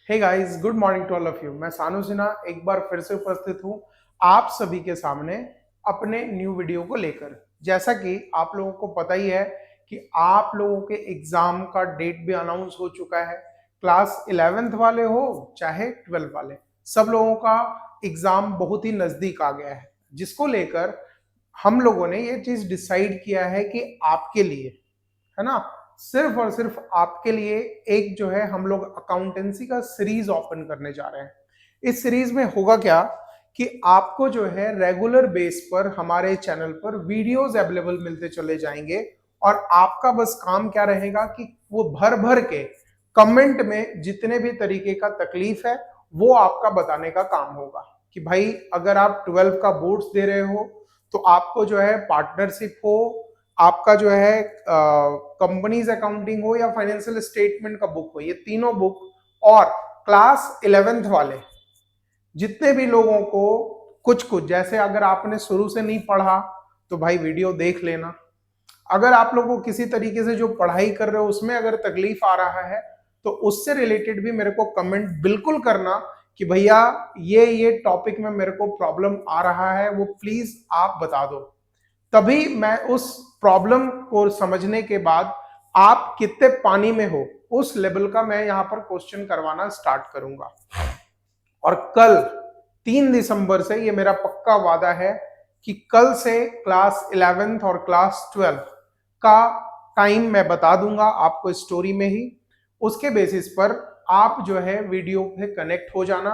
Hey guys, good morning to all of you. मैं सानू सिन्हा एक बार फिर से उपस्थित हूँ आप सभी के सामने अपने न्यू वीडियो को लेकर। जैसा कि आप लोगों को पता ही है कि आप लोगों के एग्जाम का डेट भी अनाउंस हो चुका है। क्लास 11th वाले हो चाहे 12th वाले, सब लोगों का एग्जाम बहुत ही नजदीक आ गया है, जिसको लेकर हम लोगों ने ये चीज डिसाइड किया है कि आपके लिए, है ना, सिर्फ और सिर्फ आपके लिए एक जो है हम लोग अकाउंटेंसी का सीरीज ओपन करने जा रहे हैं। इस सीरीज में होगा क्या कि आपको जो है रेगुलर बेस पर हमारे चैनल पर वीडियोस अवेलेबल मिलते चले जाएंगे, और आपका बस काम क्या रहेगा कि वो भर भर के कमेंट में जितने भी तरीके का तकलीफ है वो आपका बताने का काम होगा कि भाई अगर आप 12 का बोर्ड्स दे रहे हो तो आपको जो है पार्टनरशिप हो, आपका जो है कंपनीज अकाउंटिंग हो या फाइनेंशियल स्टेटमेंट का बुक हो, ये तीनों बुक, और क्लास 11th वाले जितने भी लोगों को कुछ कुछ, जैसे अगर आपने शुरू से नहीं पढ़ा तो भाई वीडियो देख लेना। अगर आप लोगों को किसी तरीके से जो पढ़ाई कर रहे हो उसमें अगर तकलीफ आ रहा है तो उससे रिलेटेड भी मेरे को कमेंट बिल्कुल करना कि भैया ये टॉपिक में मेरे को प्रॉब्लम आ रहा है, वो प्लीज आप बता दो। तभी मैं उस प्रॉब्लम को समझने के बाद आप कितने पानी में हो उस लेवल का मैं यहां पर क्वेश्चन करवाना स्टार्ट करूंगा। और कल 3 दिसंबर से ये मेरा पक्का वादा है कि कल से क्लास 11th और क्लास 12 का टाइम मैं बता दूंगा आपको स्टोरी में ही। उसके बेसिस पर आप जो है वीडियो पे कनेक्ट हो जाना।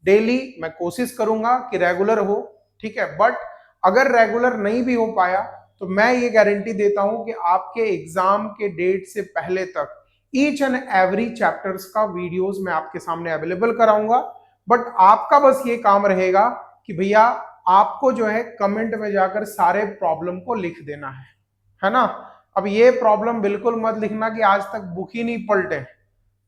डेली मैं कोशिश करूंगा कि रेगुलर हो, ठीक है, बट अगर रेगुलर नहीं भी हो पाया तो मैं ये गारंटी देता हूं कि आपके एग्जाम के डेट से पहले तक ईच एंड एवरी चैप्टर्स का वीडियोस मैं आपके सामने अवेलेबल कराऊंगा। बट आपका बस ये काम रहेगा कि भैया आपको जो है कमेंट में जाकर सारे प्रॉब्लम को लिख देना है ना। अब ये प्रॉब्लम बिल्कुल मत लिखना कि आज तक बुक ही नहीं पलटे,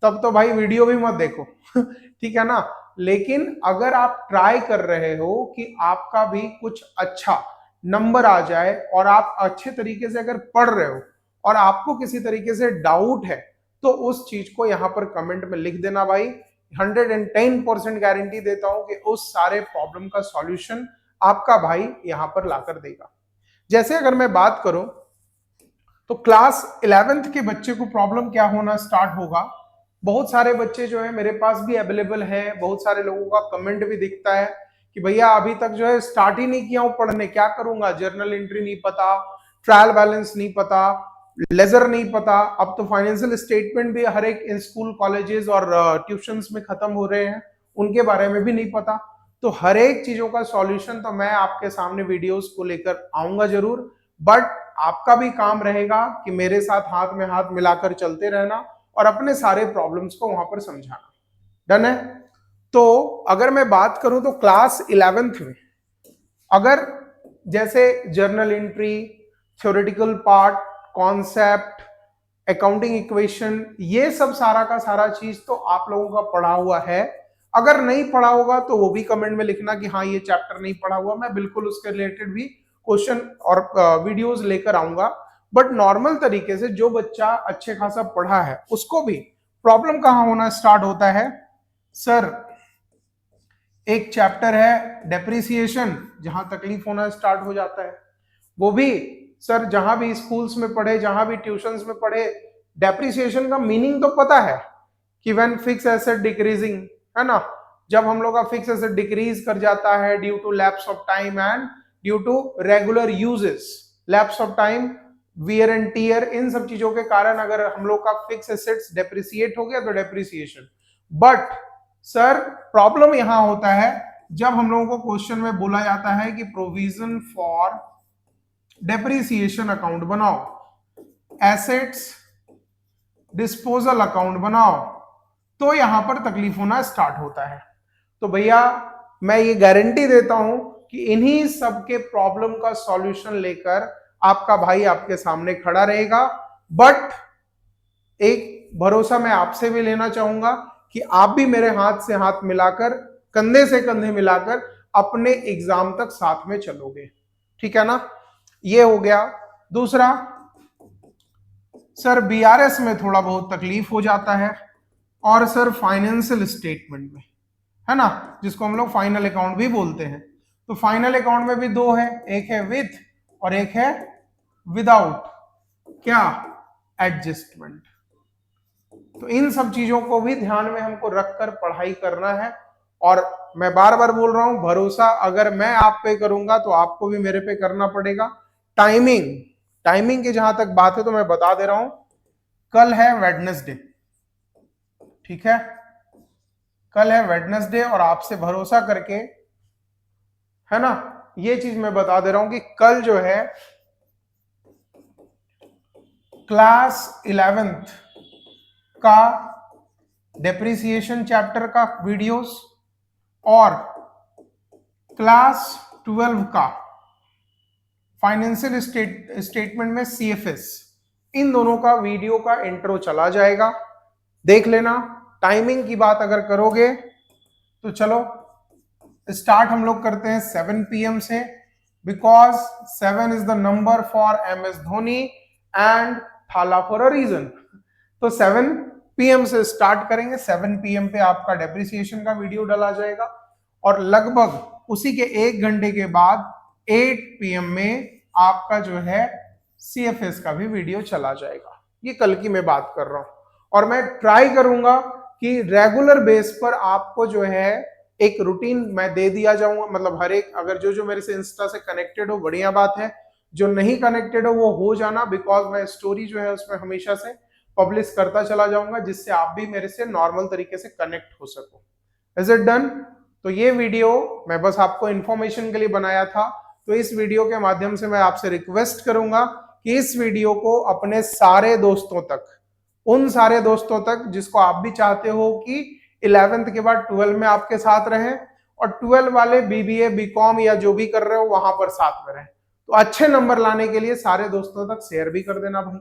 तब तो भाई वीडियो भी मत देखो ठीक है ना। लेकिन अगर आप ट्राई कर रहे हो कि आपका भी कुछ अच्छा नंबर आ जाए और आप अच्छे तरीके से अगर पढ़ रहे हो और आपको किसी तरीके से डाउट है तो उस चीज को यहां पर कमेंट में लिख देना भाई। 110% गारंटी देता हूं कि उस सारे प्रॉब्लम का सॉल्यूशन आपका भाई यहां पर लाकर देगा। जैसे अगर मैं बात करूं तो क्लास 11th के बच्चे को प्रॉब्लम क्या होना स्टार्ट होगा। बहुत सारे बच्चे जो है मेरे पास भी अवेलेबल हैं, बहुत सारे लोगों का कमेंट भी दिखता है कि भैया अभी तक जो है स्टार्ट ही नहीं किया हूं पढ़ने, क्या करूंगा, जर्नल एंट्री नहीं पता, ट्रायल बैलेंस नहीं पता, लेजर नहीं पता। अब तो फाइनेंशियल स्टेटमेंट भी हर एक स्कूल कॉलेजेस और ट्यूशंस में खत्म हो रहे हैं, उनके बारे में भी नहीं पता। तो हर एक चीजों का सॉल्यूशन तो मैं आपके सामने वीडियोस को लेकर आऊंगा जरूर, बट आपका भी काम रहेगा कि मेरे साथ हाथ में हाथ मिलाकर चलते रहना और अपने सारे प्रॉब्लम्स को वहां पर समझाना। डन है। तो अगर मैं बात करूं तो क्लास 11th में अगर जैसे journal entry, theoretical part, concept, accounting equation, ये सब सारा का सारा चीज तो आप लोगों का पढ़ा हुआ है। अगर नहीं पढ़ा होगा तो वो भी कमेंट में लिखना कि हाँ ये चैप्टर नहीं पढ़ा हुआ, मैं बिल्कुल उसके रिलेटेड भी क्वेश्चन और वीडियोस लेकर आऊंगा। बट नॉर्मल तरीके से जो बच्चा अच्छे खासा पढ़ा है उसको भी प्रॉब्लम कहाँ होना स्टार्ट होता है सर। एक चैप्टर है डेप्रिसिएशन, जहां तकलीफ होना स्टार्ट हो जाता है। वो भी सर जहां भी स्कूल्स में पढ़े, जहां भी ट्यूशंस में पढ़े, डेप्रिसिएशन का मीनिंग तो पता है कि व्हेन फिक्स एसेट डिक्रीजिंग, है ना, जब हम लोग का फिक्स एसेट डिक्रीज कर जाता है due to lapse of time and due to regular usages, lapse of time, wear and tear, इन सब चीजों के कारण अगर हम लोग का फिक्स एसेट्स डेप्रिसिएट हो गया तो डेप्रिसिएशन। बट सर प्रॉब्लम यहां होता है जब हम लोगों को क्वेश्चन में बोला जाता है कि प्रोविजन फॉर डेप्रिसिएशन अकाउंट बनाओ, एसेट्स डिस्पोजल अकाउंट बनाओ, तो यहां पर तकलीफ होना स्टार्ट होता है। तो भैया मैं ये गारंटी देता हूं कि इन्हीं सब के प्रॉब्लम का सॉल्यूशन लेकर आपका भाई आपके सामने खड़ा रहेगा। बट एक भरोसा मैं आपसे भी लेना चाहूंगा कि आप भी मेरे हाथ से हाथ मिलाकर, कंधे से कंधे मिलाकर अपने एग्जाम तक साथ में चलोगे, ठीक है ना। ये हो गया। दूसरा सर बीआरएस में थोड़ा बहुत तकलीफ हो जाता है और सर फाइनेंशियल स्टेटमेंट में, है ना, जिसको हम लोग फाइनल अकाउंट भी बोलते हैं। तो फाइनल अकाउंट में भी दो है, एक है विथ और एक है विदाउट क्या, एडजस्टमेंट। तो इन सब चीजों को भी ध्यान में हमको रखकर पढ़ाई करना है। और मैं बार बार बोल रहा हूं, भरोसा अगर मैं आप पे करूंगा तो आपको भी मेरे पे करना पड़ेगा। टाइमिंग की जहां तक बात है तो मैं बता दे रहा हूं, कल है वेडनेसडे, ठीक है, कल है वेडनेसडे और आपसे भरोसा करके, है ना, ये चीज मैं बता दे रहा हूं कि कल जो है क्लास 11th का डेप्रिसिएशन चैप्टर का वीडियोस और क्लास 12 का फाइनेंशियल स्टेटमेंट में सीएफएस, इन दोनों का वीडियो का इंट्रो चला जाएगा, देख लेना। टाइमिंग की बात अगर करोगे तो चलो स्टार्ट हम लोग करते हैं 7 PM से, because 7 is the number for MS Dhoni and थाला फॉर अ रीजन। तो 7 PM से स्टार्ट करेंगे, 7 PM पे आपका डेप्रिसिएशन का वीडियो डाला जाएगा और लगभग उसी के 1 घंटे के बाद 8 PM में आपका जो है CFS का भी वीडियो चला जाएगा। ये कल की मैं बात कर रहा हूं और मैं ट्राई करूंगा कि रेगुलर बेस पर आपको जो है एक रूटीन मैं दे दिया जाऊंगा, मतलब हर एक, अगर जो मेरे से इंस्टा से कनेक्टेड हो बढ़िया बात है, जो नहीं कनेक्टेड हो जाना, बिकॉज मैं स्टोरी जो है उसमें हमेशा से पब्लिश करता चला जाऊंगा जिससे आप भी मेरे से नॉर्मल तरीके से कनेक्ट हो सको। Is it done? तो ये वीडियो मैं बस आपको इंफॉर्मेशन के लिए बनाया था। तो इस वीडियो के माध्यम से मैं आपसे रिक्वेस्ट करूंगा कि इस वीडियो को अपने सारे दोस्तों तक, उन सारे दोस्तों तक जिसको आप भी चाहते हो कि 11th के बाद 12 में आपके साथ रहें और 12 वाले BBA BCom या जो भी कर रहे हो वहां पर साथ में रहें, तो अच्छे नंबर लाने के लिए सारे दोस्तों तक शेयर भी कर देना भाई,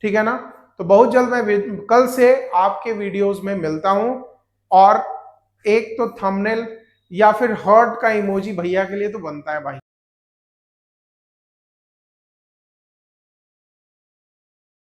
ठीक है ना। तो बहुत जल्द मैं कल से आपके वीडियोस में मिलता हूं और एक तो थंबनेल या फिर हार्ट का इमोजी भैया के लिए तो बनता है भाई,